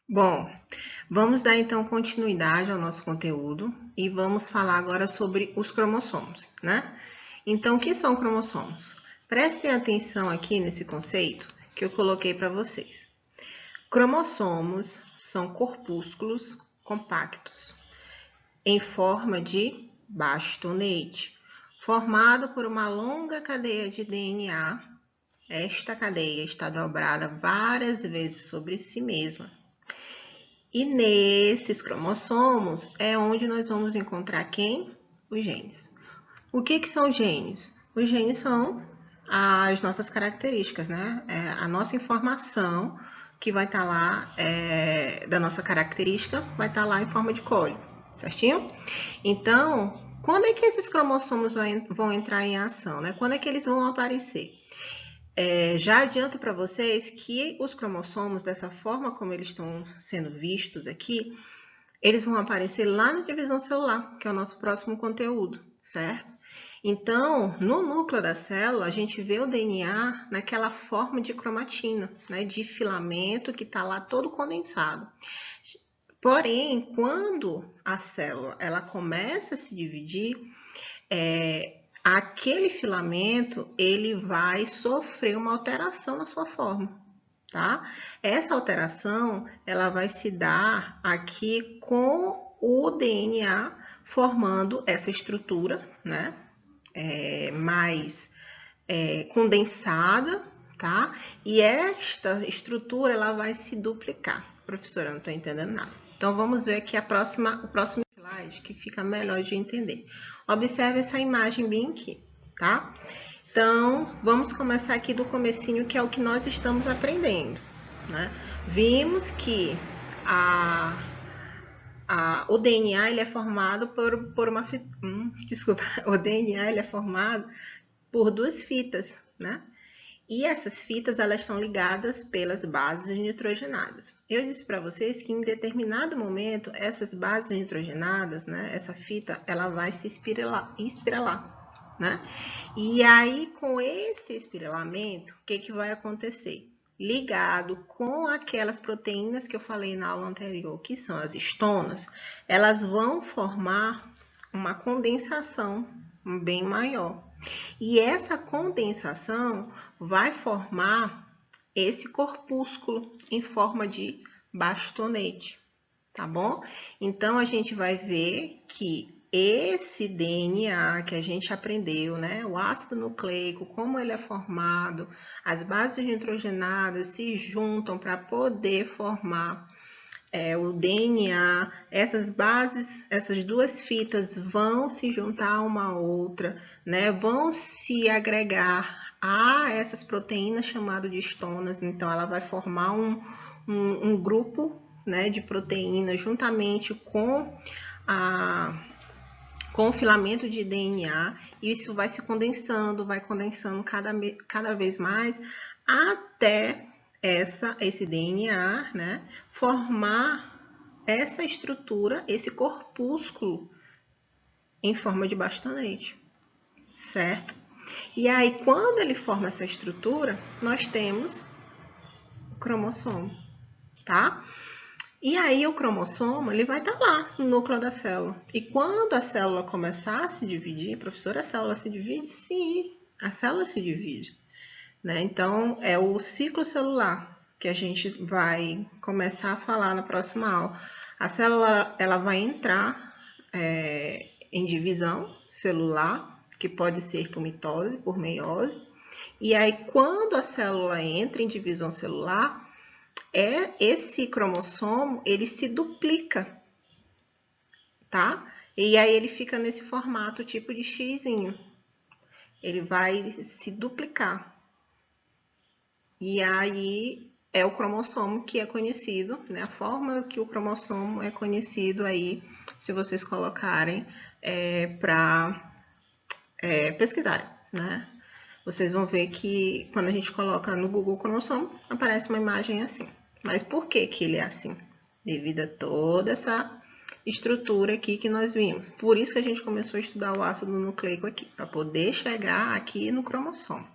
Bom, vamos dar então continuidade ao nosso conteúdo e vamos falar agora sobre os cromossomos, né? Então, o que são cromossomos? Prestem atenção aqui nesse conceito que eu coloquei para vocês. Cromossomos são corpúsculos compactos em forma de bastonete, formado por uma longa cadeia de DNA. Esta cadeia está dobrada várias vezes sobre si mesma. E nesses cromossomos é onde nós vamos encontrar quem? Os genes. O que são os genes? Os genes são as nossas características, né? A nossa informação que vai estar lá, da nossa característica, vai estar lá em forma de código, certinho? Então, quando é que esses cromossomos vão entrar em ação, né? Quando é que eles vão aparecer? Já adianto para vocês que os cromossomos, dessa forma como eles estão sendo vistos aqui, eles vão aparecer lá na divisão celular, que é o nosso próximo conteúdo, certo? Então, no núcleo da célula, a gente vê o DNA naquela forma de cromatina, né, de filamento que está lá todo condensado. Porém, quando a célula ela começa a se dividir, aquele filamento ele vai sofrer uma alteração na sua forma, tá? Essa alteração ela vai se dar aqui com o DNA formando essa estrutura, né? Mais condensada, tá? E esta estrutura ela vai se duplicar. Professora, não estou entendendo nada. Então vamos ver aqui o próximo slide que fica melhor de entender. Observe essa imagem bem aqui, tá? Então, vamos começar aqui do comecinho, que é o que nós estamos aprendendo, né? Vimos que o DNA ele é formado por uma desculpa, o DNA ele é formado por duas fitas, né? E essas fitas elas estão ligadas pelas bases nitrogenadas. Eu disse para vocês que em determinado momento essas bases nitrogenadas, né, essa fita, ela vai se espiralar, né? E aí com esse espiralamento, o que vai acontecer? Ligado com aquelas proteínas que eu falei na aula anterior, que são as estonas, elas vão formar uma condensação bem maior. E essa condensação vai formar esse corpúsculo em forma de bastonete, tá bom? Então, a gente vai ver que esse DNA que a gente aprendeu, né? O ácido nucleico, como ele é formado, as bases nitrogenadas se juntam para poder formar o DNA, essas bases, essas duas fitas vão se juntar uma a outra, né? Vão se agregar a essas proteínas chamado de estonas. Então, ela vai formar um grupo, né, de proteínas juntamente com o filamento de DNA, e isso vai se condensando, cada vez mais, até esse DNA, né, formar essa estrutura, esse corpúsculo em forma de bastonete, certo? E aí, quando ele forma essa estrutura, nós temos o cromossomo, tá? E aí, o cromossomo, ele vai estar lá no núcleo da célula. E quando a célula começar a se dividir, professora, a célula se divide? Sim, a célula se divide. Né? Então, é o ciclo celular que a gente vai começar a falar na próxima aula. A célula ela vai entrar em divisão celular, que pode ser por mitose, por meiose. E aí, quando a célula entra em divisão celular, esse cromossomo ele se duplica, tá? E aí ele fica nesse formato tipo de xizinho. Ele vai se duplicar. E aí é o cromossomo que é conhecido, né? A forma que o cromossomo é conhecido aí, se vocês colocarem para pesquisarem, né? Vocês vão ver que quando a gente coloca no Google cromossomo, aparece uma imagem assim. Mas por que ele é assim? Devido a toda essa estrutura aqui que nós vimos. Por isso que a gente começou a estudar o ácido nucleico aqui, para poder chegar aqui no cromossomo.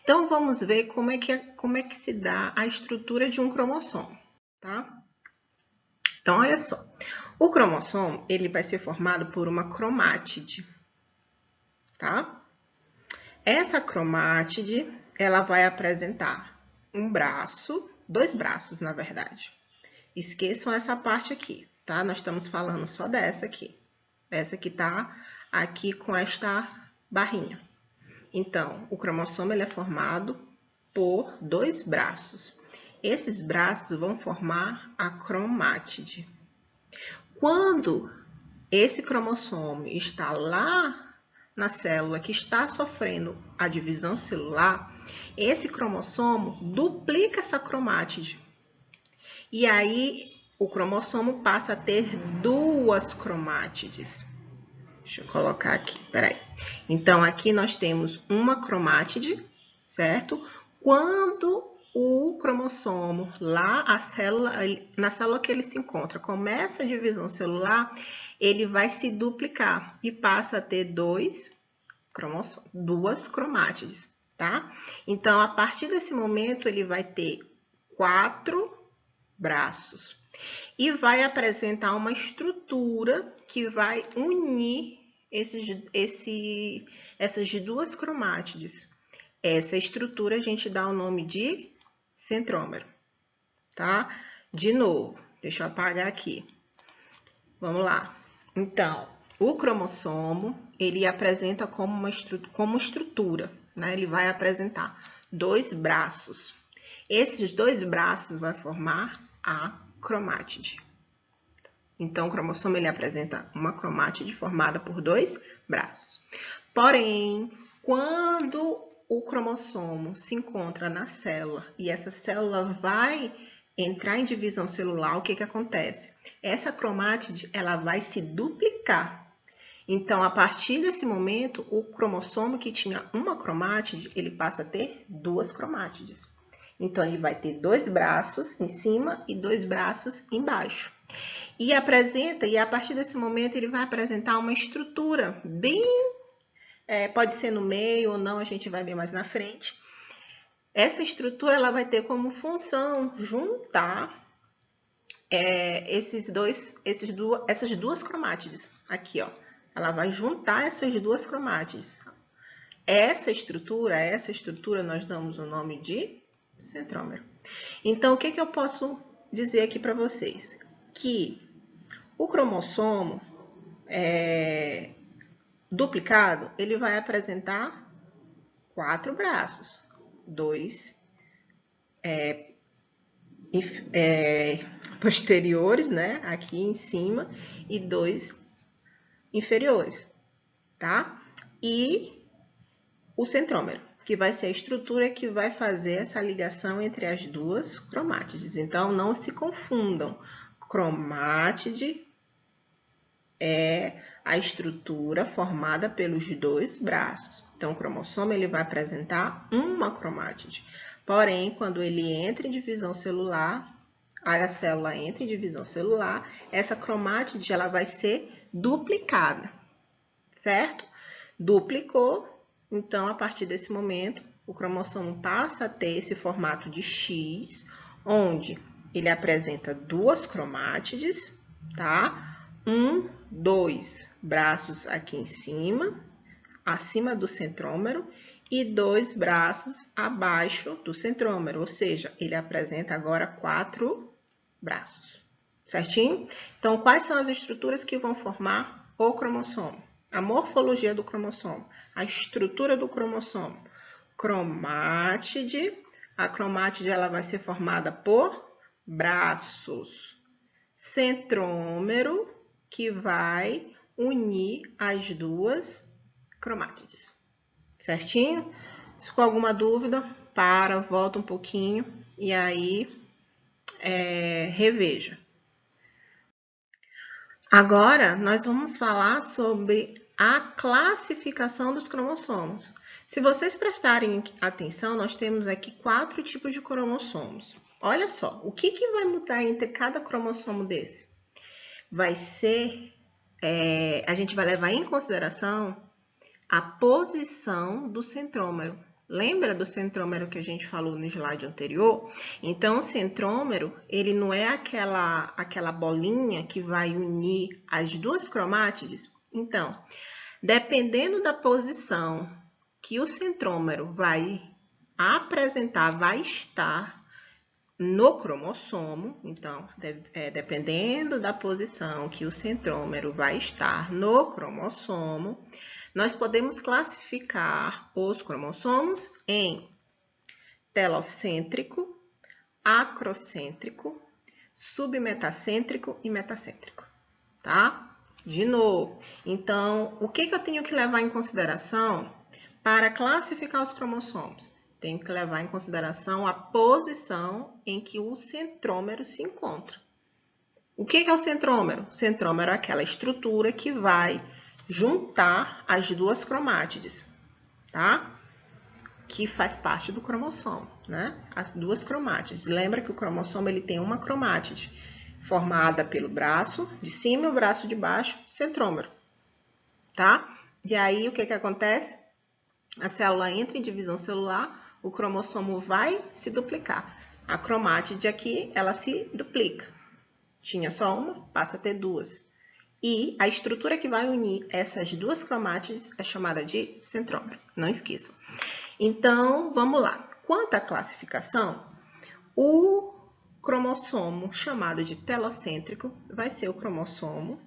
Então, vamos ver como é que se dá a estrutura de um cromossomo, tá? Então, olha só. O cromossomo, ele vai ser formado por uma cromátide, tá? Essa cromátide, ela vai apresentar um braço, 2 braços, na verdade. Esqueçam essa parte aqui, tá? Nós estamos falando só dessa aqui. Essa que tá aqui com esta barrinha. Então, o cromossomo ele é formado por 2 braços. Esses braços vão formar a cromátide. Quando esse cromossomo está lá na célula que está sofrendo a divisão celular, esse cromossomo duplica essa cromátide. E aí, o cromossomo passa a ter 2 cromátides. Deixa eu colocar aqui, peraí. Então, aqui nós temos uma cromátide, certo? Quando o cromossomo, lá na célula que ele se encontra, começa a divisão celular, ele vai se duplicar e passa a ter 2 cromátides, tá? Então, a partir desse momento, ele vai ter 4 braços e vai apresentar uma estrutura que vai unir essas 2 cromátides. Essa estrutura a gente dá o nome de centrômero, tá? De novo, deixa eu apagar aqui. Vamos lá. Então, o cromossomo, ele apresenta como estrutura, né? Ele vai apresentar 2 braços. Esses 2 braços vai formar a cromátide. Então, o cromossomo ele apresenta uma cromátide formada por 2 braços. Porém, quando o cromossomo se encontra na célula e essa célula vai entrar em divisão celular, o que acontece? Essa cromátide ela vai se duplicar. Então, a partir desse momento, o cromossomo que tinha uma cromátide, ele passa a ter 2 cromátides. Então, ele vai ter 2 braços em cima e 2 braços embaixo. E a partir desse momento, ele vai apresentar uma estrutura bem... pode ser no meio ou não, a gente vai ver mais na frente. Essa estrutura ela vai ter como função juntar essas 2 cromátides. Aqui, ó. Ela vai juntar essas 2 cromátides. Essa estrutura nós damos o nome de centrômero. Então, o que eu posso dizer aqui para vocês? Que o cromossomo duplicado, ele vai apresentar 4 braços. 2 posteriores, né? Aqui em cima, e 2 inferiores, tá? E o centrômero, que vai ser a estrutura que vai fazer essa ligação entre as 2 cromátides. Então, não se confundam. Cromátide é a estrutura formada pelos 2 braços. Então, o cromossomo ele vai apresentar uma cromátide. Porém, quando ele entra em divisão celular, a célula entra em divisão celular, essa cromátide ela vai ser duplicada, certo? Duplicou, então, a partir desse momento, o cromossomo passa a ter esse formato de X, onde ele apresenta 2 cromátides, tá? 2 braços aqui em cima, acima do centrômero, e 2 braços abaixo do centrômero, ou seja, ele apresenta agora 4 braços, certinho? Então, quais são as estruturas que vão formar o cromossomo? A morfologia do cromossomo, a estrutura do cromossomo. Cromátide, a cromátide ela vai ser formada por braços. Centrômero, que vai unir as 2 cromátides. Certinho? Se ficou alguma dúvida, volta um pouquinho e aí reveja. Agora, nós vamos falar sobre a classificação dos cromossomos. Se vocês prestarem atenção, nós temos aqui 4 tipos de cromossomos. Olha só, o que vai mudar entre cada cromossomo desse? Vai ser, a gente vai levar em consideração a posição do centrômero. Lembra do centrômero que a gente falou no slide anterior? Então, o centrômero, ele não é aquela bolinha que vai unir as duas cromátides? Então, dependendo da posição que o centrômero vai apresentar, vai estar no cromossomo, então, dependendo da posição que o centrômero vai estar no cromossomo, nós podemos classificar os cromossomos em telocêntrico, acrocêntrico, submetacêntrico e metacêntrico, tá? De novo, então, o que eu tenho que levar em consideração para classificar os cromossomos? Tenho que levar em consideração a posição em que o centrômero se encontra. O que é o centrômero? O centrômero é aquela estrutura que vai juntar as duas cromátides, tá? Que faz parte do cromossomo, né? As duas cromátides. Lembra que o cromossomo ele tem uma cromátide formada pelo braço de cima e o braço de baixo, centrômero, tá? E aí, o que acontece? A célula entra em divisão celular, o cromossomo vai se duplicar. A cromátide aqui, ela se duplica. Tinha só uma, passa a ter duas. E a estrutura que vai unir essas duas cromátides é chamada de centrômero. Não esqueçam. Então, vamos lá. Quanto à classificação, o cromossomo chamado de telocêntrico vai ser o cromossomo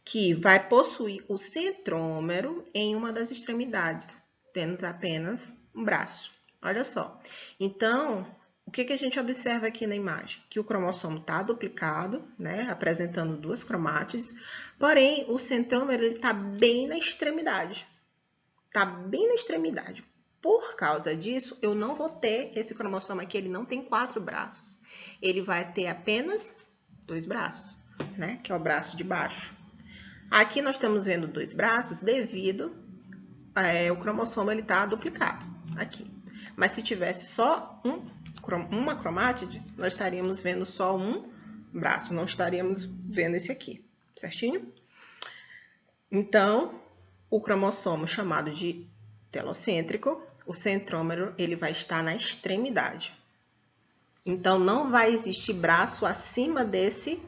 que vai possuir o centrômero em uma das extremidades, tendo apenas um braço. Olha só. Então, o que a gente observa aqui na imagem? Que o cromossomo está duplicado, né, apresentando duas cromátides, porém, o centrômero está bem na extremidade. Está bem na extremidade. Por causa disso, eu não vou ter esse cromossomo aqui, ele não tem 4 braços. Ele vai ter apenas 2 braços, né, que é o braço de baixo. Aqui nós estamos vendo 2 braços devido o cromossomo ele está duplicado aqui. Mas se tivesse só uma cromátide, nós estaríamos vendo só um braço, não estaríamos vendo esse aqui, certinho? Então, o cromossomo chamado de telocêntrico, o centrômero, ele vai estar na extremidade. Então, não vai existir braço acima desse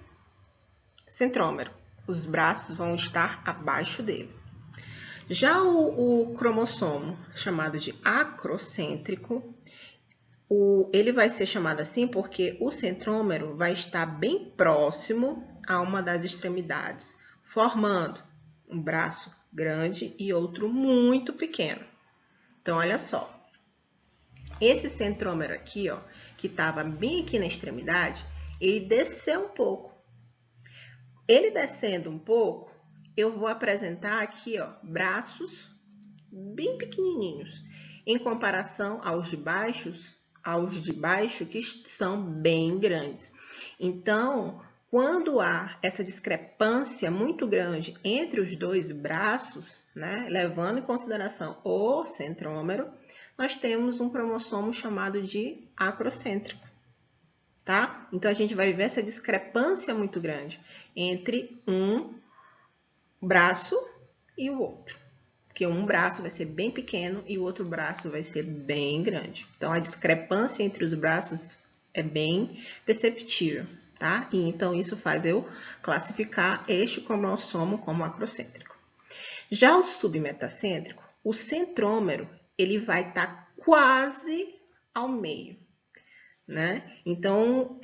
centrômero. Os braços vão estar abaixo dele. Já o cromossomo chamado de acrocêntrico, ele vai ser chamado assim porque o centrômero vai estar bem próximo a uma das extremidades, formando um braço grande e outro muito pequeno. Então, olha só. Esse centrômero aqui, ó, que estava bem aqui na extremidade, ele desceu um pouco. Ele descendo um pouco, eu vou apresentar aqui, ó, braços bem pequenininhos, em comparação aos de baixo que são bem grandes. Então, quando há essa discrepância muito grande entre os dois braços, né, levando em consideração o centrômero, nós temos um cromossomo chamado de acrocêntrico, tá? Então, a gente vai ver essa discrepância muito grande entre um braço e o outro. Porque um braço vai ser bem pequeno e o outro braço vai ser bem grande. Então, a discrepância entre os braços é bem perceptível, tá? E então, isso faz eu classificar este cromossomo como acrocêntrico. Já o submetacêntrico, o centrômero, ele vai estar quase ao meio, né? Então,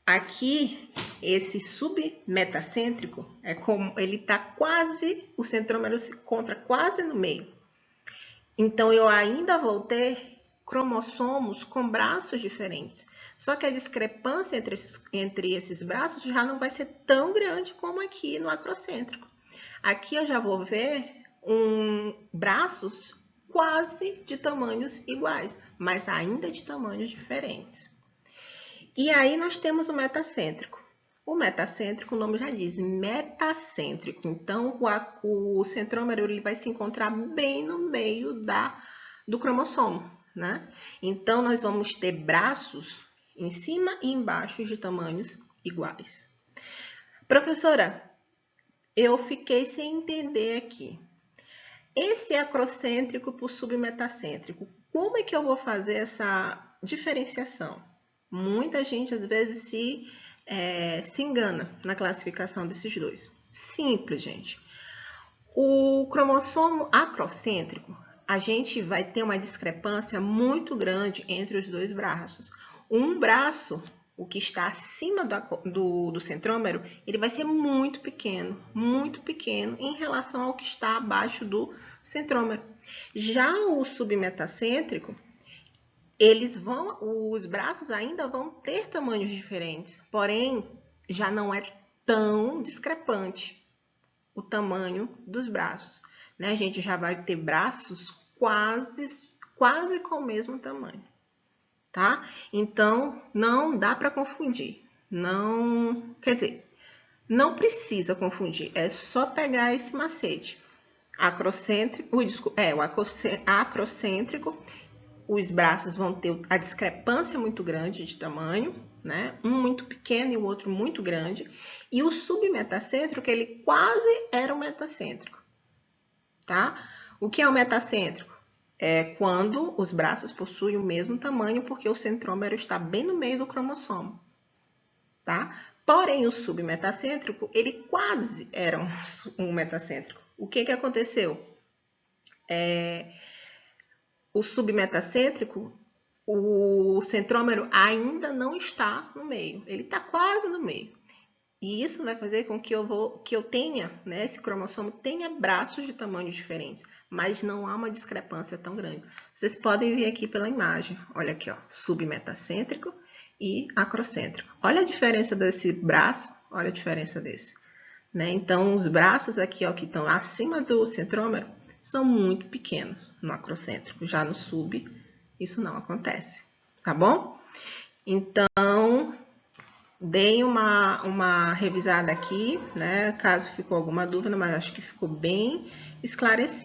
aqui, esse submetacêntrico é como ele está quase, o centrômero se encontra quase no meio. Então, eu ainda vou ter cromossomos com braços diferentes. Só que a discrepância entre esses braços já não vai ser tão grande como aqui no acrocêntrico. Aqui eu já vou ver braços quase de tamanhos iguais, mas ainda de tamanhos diferentes. E aí nós temos o metacêntrico. O metacêntrico, o nome já diz, metacêntrico. Então, o centrômero ele vai se encontrar bem no meio do cromossomo, né? Então, nós vamos ter braços em cima e embaixo de tamanhos iguais. Professora, eu fiquei sem entender aqui. esse é acrocêntrico para o submetacêntrico. Como é que eu vou fazer essa diferenciação? Muita gente, às vezes, se engana na classificação desses dois. Simples, gente. O cromossomo acrocêntrico, a gente vai ter uma discrepância muito grande entre os dois braços. Um braço, o que está acima do centrômero, ele vai ser muito pequeno em relação ao que está abaixo do centrômero. Já o submetacêntrico, os braços ainda vão ter tamanhos diferentes, porém já não é tão discrepante o tamanho dos braços, né? A gente já vai ter braços quase com o mesmo tamanho, tá? Então, não dá para confundir. Não, quer dizer, não precisa confundir, é só pegar esse macete. O acrocêntrico, os braços vão ter a discrepância muito grande de tamanho, né? Um muito pequeno e o outro muito grande. E o submetacêntrico, ele quase era um metacêntrico, tá? O que é o metacêntrico? É quando os braços possuem o mesmo tamanho, porque o centrômero está bem no meio do cromossomo, tá? Porém, o submetacêntrico, ele quase era um metacêntrico. O que aconteceu? O submetacêntrico, o centrômero ainda não está no meio, ele está quase no meio. E isso vai fazer com que eu tenha, né, esse cromossomo tenha braços de tamanhos diferentes, mas não há uma discrepância tão grande. Vocês podem ver aqui pela imagem, olha aqui, ó, submetacêntrico e acrocêntrico. Olha a diferença desse braço, olha a diferença desse. Né? Então, os braços aqui, ó, que estão acima do centrômero, são muito pequenos no acrocêntrico. Já no sub, isso não acontece, tá bom? Então, deem uma revisada aqui, né? Caso ficou alguma dúvida, mas acho que ficou bem esclarecido.